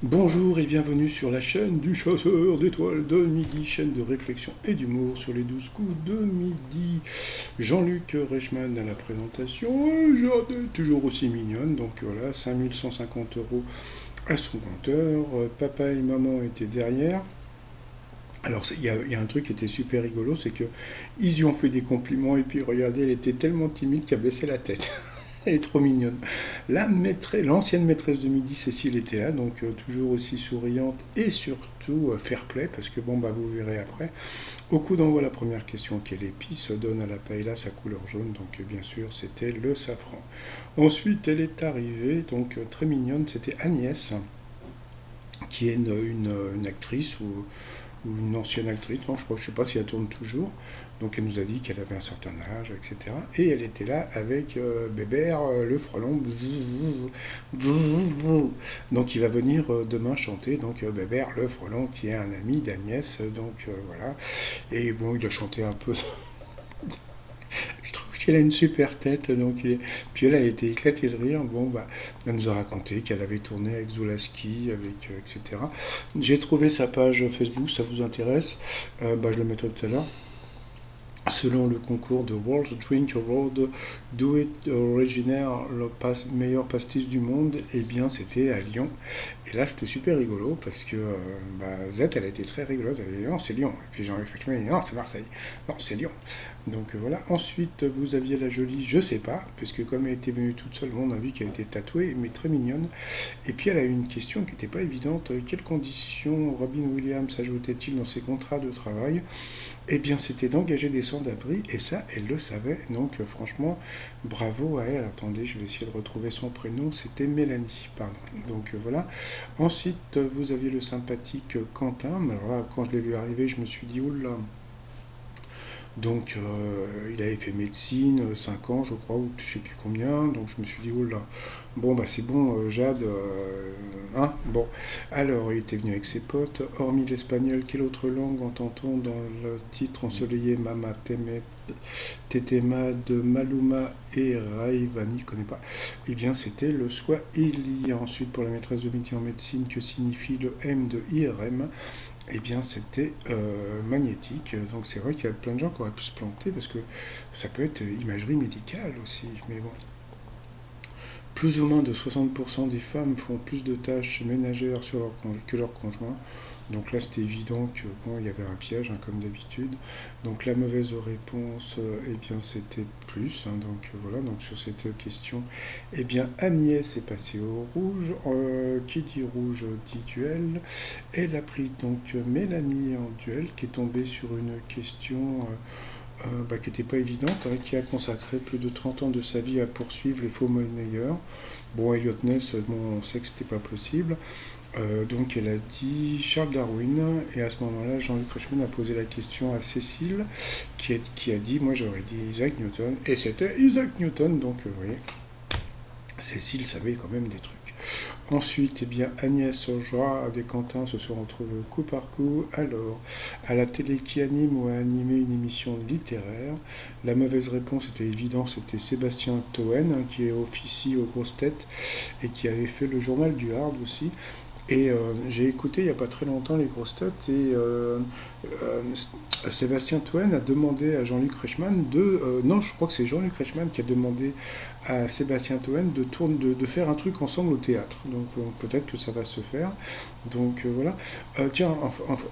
Bonjour et bienvenue sur la chaîne du chasseur d'étoiles de midi, chaîne de réflexion et d'humour sur les 12 coups de midi. Jean-Luc Reichmann à la présentation, et Jade est toujours aussi mignonne, donc voilà, 5150 € à son compteur, papa et maman étaient derrière. Alors il y a un truc qui était super rigolo, c'est que ils lui ont fait des compliments et puis regardez, elle était tellement timide qu'elle a baissé la tête. Elle est trop mignonne. L'ancienne maîtresse de midi, Cécile, était là, donc toujours aussi souriante et surtout fair play, parce que bon, bah vous verrez après. Au coup d'envoi, la première question, quelle épice donne à la paella sa couleur jaune? Donc bien sûr, c'était le safran. Ensuite, elle est arrivée, donc très mignonne, c'était Agnès, qui est une actrice ou une ancienne actrice, non, je sais pas si elle tourne toujours. Donc elle nous a dit qu'elle avait un certain âge, etc. Et elle était là avec Bébert, le frelon. Bzzz, bzzz. Donc il va venir demain chanter, donc Bébert, le frelon, qui est un ami d'Agnès. Donc voilà. Et bon, il a chanté un peu. Je trouve qu'elle a une super tête. Puis elle a été éclatée de rire. Bon, bah, elle nous a raconté qu'elle avait tourné avec Zulaski, avec, etc. J'ai trouvé sa page Facebook, ça vous intéresse? Bah, je le mettrai tout à l'heure. Selon le concours de World Drink Award, Do It Originaire, le meilleur pastis du monde, eh bien c'était à Lyon. Et là c'était super rigolo parce que bah, Z elle a été très rigolote, elle a dit non c'est Lyon. Et puis Jean-Luc Reichmann a dit non c'est Marseille. Non c'est Lyon. Donc voilà. Ensuite vous aviez la jolie, je sais pas, puisque comme elle était venue toute seule, on a vu qu'elle était tatouée, mais très mignonne. Et puis elle a eu une question qui n'était pas évidente. Quelles conditions Robin Williams ajoutait-il dans ses contrats de travail? Eh bien, c'était d'engager des sans-abri, et ça, elle le savait. Donc, franchement, bravo à elle. Alors, attendez, je vais essayer de retrouver son prénom. C'était Mélanie, pardon. Donc, voilà. Ensuite, vous aviez le sympathique Quentin. Alors là, quand je l'ai vu arriver, je me suis dit, oula. Donc, il avait fait médecine, 5 ans, je crois, ou je sais plus combien. Donc, je me suis dit, oula. Bon, bah, c'est bon, Jade. Hein, bon. Alors, il était venu avec ses potes. Hormis l'espagnol, quelle autre langue entend-on dans le titre ensoleillé Mama Teme Tetema de Maluma et Raivani, je connais pas. Eh bien, c'était le Swahili. Ensuite, pour la maîtresse de midi en médecine, que signifie le M de IRM? Eh bien, c'était magnétique. Donc, c'est vrai qu'il y a plein de gens qui auraient pu se planter parce que ça peut être imagerie médicale aussi. Mais bon, plus ou moins de 60% des femmes font plus de tâches ménagères que leur conjoint. Donc là, c'était évident que bon, il y avait un piège, hein, comme d'habitude. Donc la mauvaise réponse, eh bien, c'était plus. Hein, donc voilà. Donc sur cette question, eh bien, Agnès est passée au rouge. Qui dit rouge dit duel. Elle a pris donc Mélanie en duel, qui est tombée sur une question. Bah, qui n'était pas évidente, hein, qui a consacré plus de 30 ans de sa vie à poursuivre les faux monnayeurs. Bon, Elliot Ness, bon, on sait que c'était pas possible. Donc elle a dit Charles Darwin, et à ce moment-là, Jean-Luc Reichmann a posé la question à Cécile, qui a dit, moi j'aurais dit Isaac Newton, et c'était Isaac Newton, donc vous voyez, Cécile savait quand même des trucs. Ensuite, eh bien, Agnès Oja et Quentin se sont retrouvés coup par coup. Alors, à la télé qui anime ou a animé une émission littéraire? La mauvaise réponse était évidente, c'était Sébastien Toen, hein, qui est officie aux grosses têtes et qui avait fait le journal du Hard aussi. Et j'ai écouté il n'y a pas très longtemps les grosses têtes et euh, Sébastien Toen a demandé à Jean-Luc Reichmann non, je crois que c'est Jean-Luc Reichmann qui a demandé à Sébastien Toen de faire un truc ensemble au théâtre. Donc peut-être que ça va se faire. Donc voilà. Tiens,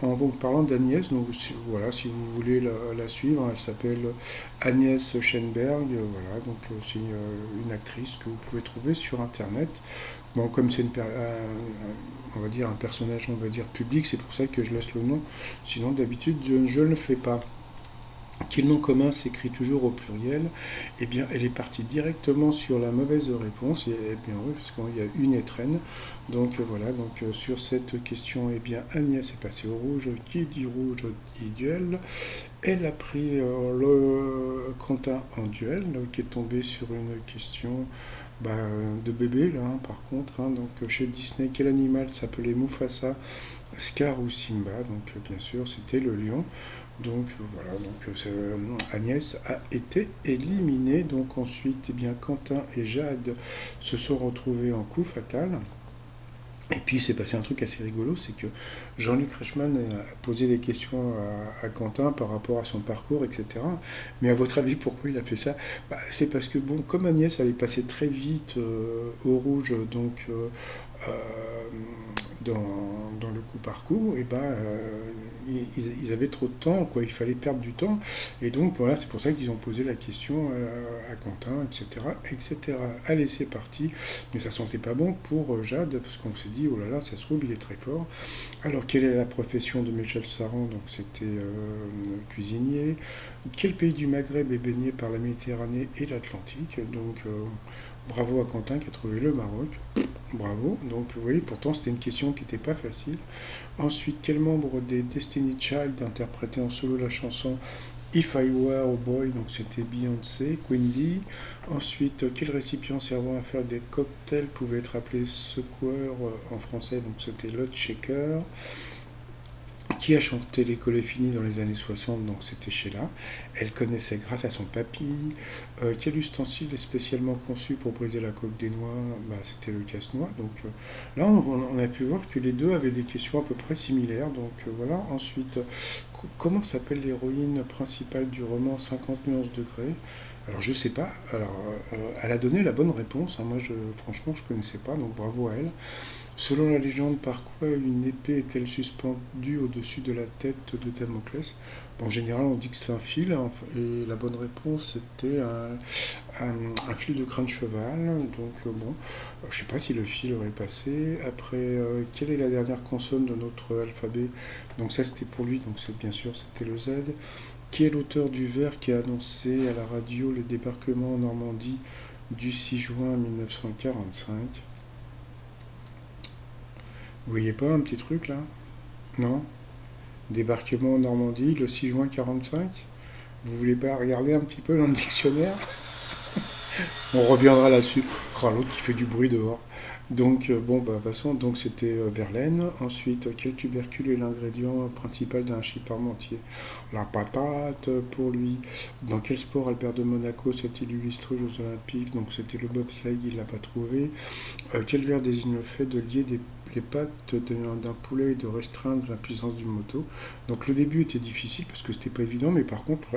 en vous parlant d'Agnès, donc voilà, si vous voulez la suivre, elle s'appelle Agnès Schenberg. Voilà, donc c'est une actrice que vous pouvez trouver sur Internet. Bon, comme c'est on va dire un personnage, on va dire public, c'est pour ça que je laisse le nom. Sinon, d'habitude, je ne le fais pas. Quel nom commun s'écrit toujours au pluriel? Eh bien, elle est partie directement sur la mauvaise réponse. Et bien oui, parce qu'il y a une étrenne. Donc voilà, donc sur cette question, eh bien Agnès est passée au rouge. Qui dit rouge dit duel. Elle a pris le Quentin en duel, qui est tombé sur une question bah, de bébé là, hein, par contre. Hein. Donc chez Disney, quel animal s'appelait Mufasa, Scar ou Simba? Donc bien sûr, c'était le lion. Donc voilà, donc Agnès a été éliminée. Donc ensuite, eh bien, Quentin et Jade se sont retrouvés en coup fatal. Et puis, il s'est passé un truc assez rigolo, c'est que Jean-Luc Reichmann a posé des questions à Quentin par rapport à son parcours, etc. Mais à votre avis, pourquoi il a fait ça? Bah, c'est parce que, bon, comme Agnès allait passer très vite au rouge, donc euh, dans le coup par coup, et ben, ils avaient trop de temps, quoi. Il fallait perdre du temps. Et donc, voilà, c'est pour ça qu'ils ont posé la question à Quentin, etc., etc. Allez, c'est parti. Mais ça sentait pas bon pour Jade, parce qu'on s'est dit, oh là là, ça se trouve, il est très fort. Alors, quelle est la profession de Michel Saran? Donc, c'était cuisinier. Quel pays du Maghreb est baigné par la Méditerranée et l'Atlantique? Donc, bravo à Quentin qui a trouvé le Maroc. Bravo. Donc, vous voyez, pourtant, c'était une question qui n'était pas facile. Ensuite, quel membre des Destiny Child interprétait en solo la chanson If I Were a Boy, donc c'était Beyoncé, Queen Bee. Ensuite, quel récipient servant à faire des cocktails pouvait être appelé secoueur en français, donc c'était l'hot shaker. Qui a chanté L'école est finie dans les années 60, donc c'était Sheila. Elle connaissait grâce à son papy. Quel ustensile est spécialement conçu pour briser la coque des noix? Bah, c'était le casse-noix. Donc là, on a pu voir que les deux avaient des questions à peu près similaires. Donc voilà. Ensuite, comment s'appelle l'héroïne principale du roman 50 nuances degrés? Alors je sais pas. Alors elle a donné la bonne réponse, hein. Moi, franchement, je connaissais pas. Donc bravo à elle. Selon la légende, par quoi une épée est-elle suspendue au-dessus de la tête de Damoclès? Bon, en général, on dit que c'est un fil, hein, et la bonne réponse c'était un fil de crin de cheval. Donc, bon, je sais pas si le fil aurait passé. Après, quelle est la dernière consonne de notre alphabet? Donc, ça c'était pour lui, donc c'est bien sûr, c'était le Z. Qui est l'auteur du vers qui a annoncé à la radio le débarquement en Normandie du 6 juin 1945? Vous voyez pas un petit truc là? Non? Débarquement en Normandie le 6 juin 45? Vous voulez pas regarder un petit peu dans le dictionnaire? On reviendra là-dessus. Oh, l'autre qui fait du bruit dehors. Donc, bon, bah, de toute façon, donc c'était Verlaine. Ensuite, quel tubercule est l'ingrédient principal d'un hachis parmentier? La patate pour lui. Dans quel sport Albert de Monaco s'est-il illustré aux Jeux Olympiques? Donc, c'était le bobsleigh, il l'a pas trouvé. Quel verbe désigne le fait de lier les pattes d'un poulet et de restreindre la puissance d'une moto? Donc le début était difficile parce que c'était pas évident, mais par contre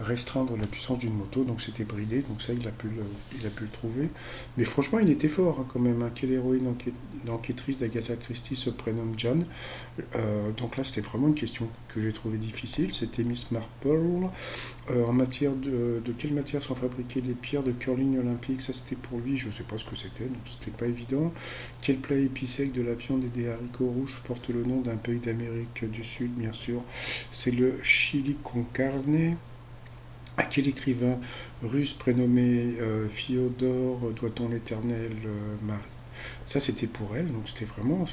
restreindre la puissance d'une moto, donc c'était bridé, donc ça il a pu le trouver. Mais franchement il était fort, hein, quand même, hein. Quelle héroïne enquêtrice d'Agatha Christie se prénomme John? Donc là c'était vraiment une question que j'ai trouvée difficile, c'était Miss Marple. En matière de quelle matière sont fabriquées les pierres de curling olympique? Ça c'était pour lui, je sais pas ce que c'était, donc c'était pas évident. Quel plat épicé avec de la viande et des haricots rouges porte le nom d'un pays d'Amérique du Sud, bien sûr? C'est le chili con carne. À quel écrivain russe prénommé Fiodor doit-on l'éternel Marie? Ça, c'était pour elle, donc c'était vraiment.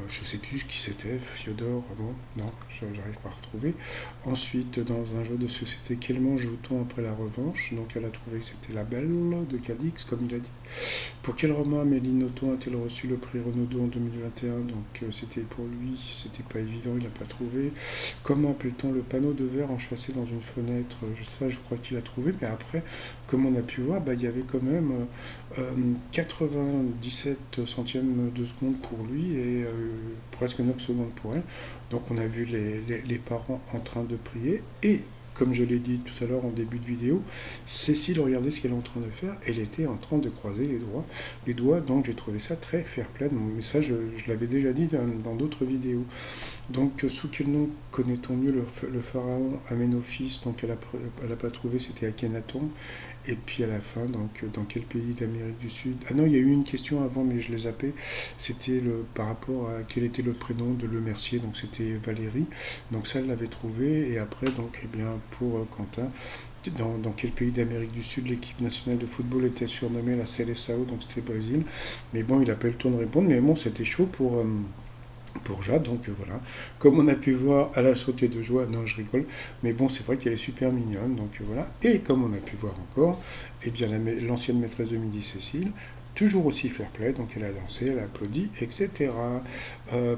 Je sais plus qui c'était, Fiodor, bon, non, j'arrive pas à retrouver. Ensuite, dans un jeu de société, quel mange joue-t-on après la revanche? Donc elle a trouvé que c'était La Belle de Cadix, comme il a dit. Pour quel roman Amélie Nothomb a-t-elle reçu le prix Renaudot en 2021? Donc c'était pour lui, c'était pas évident, il n'a pas trouvé. Comment appelle-t-on le panneau de verre enchâssé dans une fenêtre? Ça, je crois qu'il a trouvé, mais après, comme on a pu voir, bah, il y avait quand même 97 centièmes de seconde pour lui et presque 9 secondes pour elle. Donc on a vu les parents en train de prier et comme je l'ai dit tout à l'heure en début de vidéo, Cécile, regardez ce qu'elle est en train de faire. Elle était en train de croiser les doigts, donc j'ai trouvé ça très fair-play. Mais ça, je l'avais déjà dit dans d'autres vidéos. Donc, sous quel nom connaît-on mieux le pharaon Aménophis? Donc, elle a pas trouvé, c'était Akhenaton. Et puis à la fin, donc, dans quel pays d'Amérique du Sud? Ah non, il y a eu une question avant, mais je l'ai zappé. C'était par rapport à quel était le prénom de Le Mercier. Donc, c'était Valérie. Donc, ça, elle l'avait trouvé. Et après, donc, eh bien, pour Quentin, dans quel pays d'Amérique du Sud l'équipe nationale de football était surnommée la Seleção, donc c'était Brésil. Mais bon, il n'a pas eu le temps de répondre, mais bon, c'était chaud pour Jade, donc voilà. Comme on a pu voir, elle a sauté de joie, non je rigole, mais bon c'est vrai qu'elle est super mignonne, donc voilà. Et comme on a pu voir encore, eh bien l'ancienne maîtresse de midi Cécile toujours aussi fair play, donc elle a dansé, elle a applaudi, etc.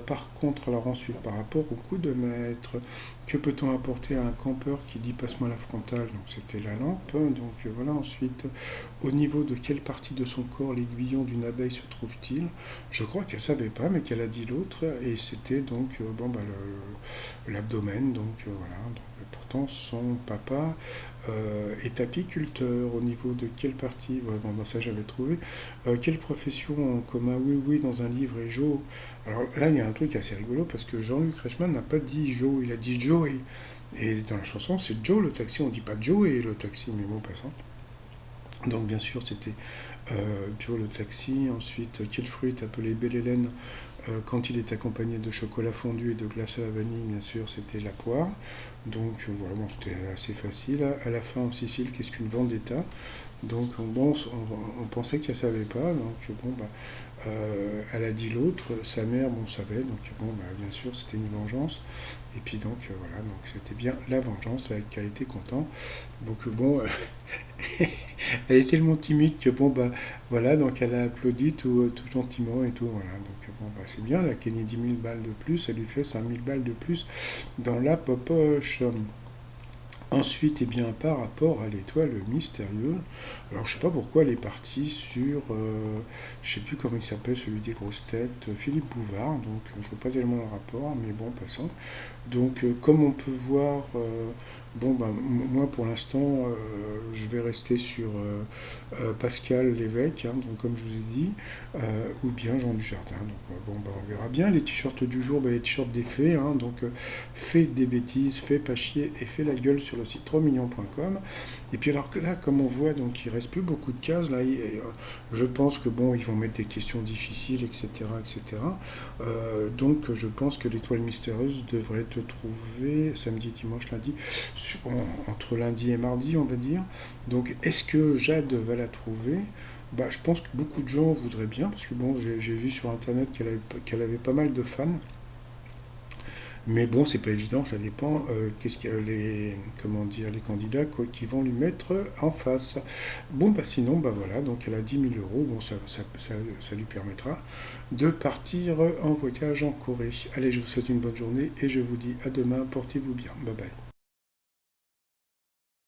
Par contre, alors ensuite, par rapport au coup de maître, que peut-on apporter à un campeur qui dit passe-moi la frontale, donc c'était la lampe, hein, donc voilà, ensuite, au niveau de quelle partie de son corps l'aiguillon d'une abeille se trouve-t-il? Je crois qu'elle savait pas, mais qu'elle a dit l'autre, et c'était donc bon, bah, l'abdomen, donc voilà, donc, pourtant son papa est apiculteur. Au niveau de quelle partie? Ouais, bon, bah, ça j'avais trouvé. Quelle profession en commun? Oui, oui, dans un livre est Joe. Alors là, il y a un truc assez rigolo parce que Jean-Luc Reichmann n'a pas dit Joe, il a dit Joey. Et dans la chanson, c'est Joe le taxi, on dit pas Joey le taxi, mais bon, passant. Donc bien sûr, c'était Joe le taxi. Ensuite, quel fruit est appelé Belle Hélène quand il est accompagné de chocolat fondu et de glace à la vanille? Bien sûr, c'était la poire. Donc voilà, bon, c'était assez facile. À la fin, en Sicile, qu'est-ce qu'une vendetta? Donc bon, on pensait qu'elle savait pas, donc bon bah elle a dit l'autre, sa mère bon savait, donc bon bah bien sûr c'était une vengeance, et puis donc voilà, donc c'était bien la vengeance avec qu'elle était contente. Donc bon, elle était tellement timide que bon bah voilà, donc elle a applaudi tout gentiment et tout, voilà, donc bon bah c'est bien, elle a gagné 10 000 balles de plus, elle lui fait 5 000 balles de plus dans la popoche. Ensuite, eh bien, par rapport à l'étoile mystérieuse, alors je sais pas pourquoi elle est partie sur, je sais plus comment il s'appelle, celui des grosses têtes, Philippe Bouvard, donc je vois pas tellement le rapport, mais bon, passons. Donc, comme on peut voir, bon, ben, moi pour l'instant, je vais rester sur Pascal Lévesque, hein, donc, comme je vous ai dit, ou bien Jean Dujardin. Donc, bon, ben, on verra bien. Les t-shirts du jour, ben, les t-shirts des faits, hein, donc fait des bêtises, fait pas chier et fait la gueule sur le site 3millions.com. Et puis alors là, comme on voit, donc il reste plus beaucoup de cases. Là, je pense que bon, ils vont mettre des questions difficiles, etc., etc. Donc je pense que l'étoile mystérieuse devrait te trouver samedi, dimanche, lundi, entre lundi et mardi, on va dire. Donc est-ce que Jade va la trouver? Bah, je pense que beaucoup de gens voudraient bien, parce que bon, j'ai vu sur internet qu'elle avait pas mal de fans. Mais bon, c'est pas évident, ça dépend qu'est-ce que les comment dire les candidats quoi, qui vont lui mettre en face. Bon bah sinon bah voilà, donc elle a 10 000 euros, bon ça lui permettra de partir en voyage en Corée. Allez, je vous souhaite une bonne journée et je vous dis à demain, portez-vous bien, bye bye.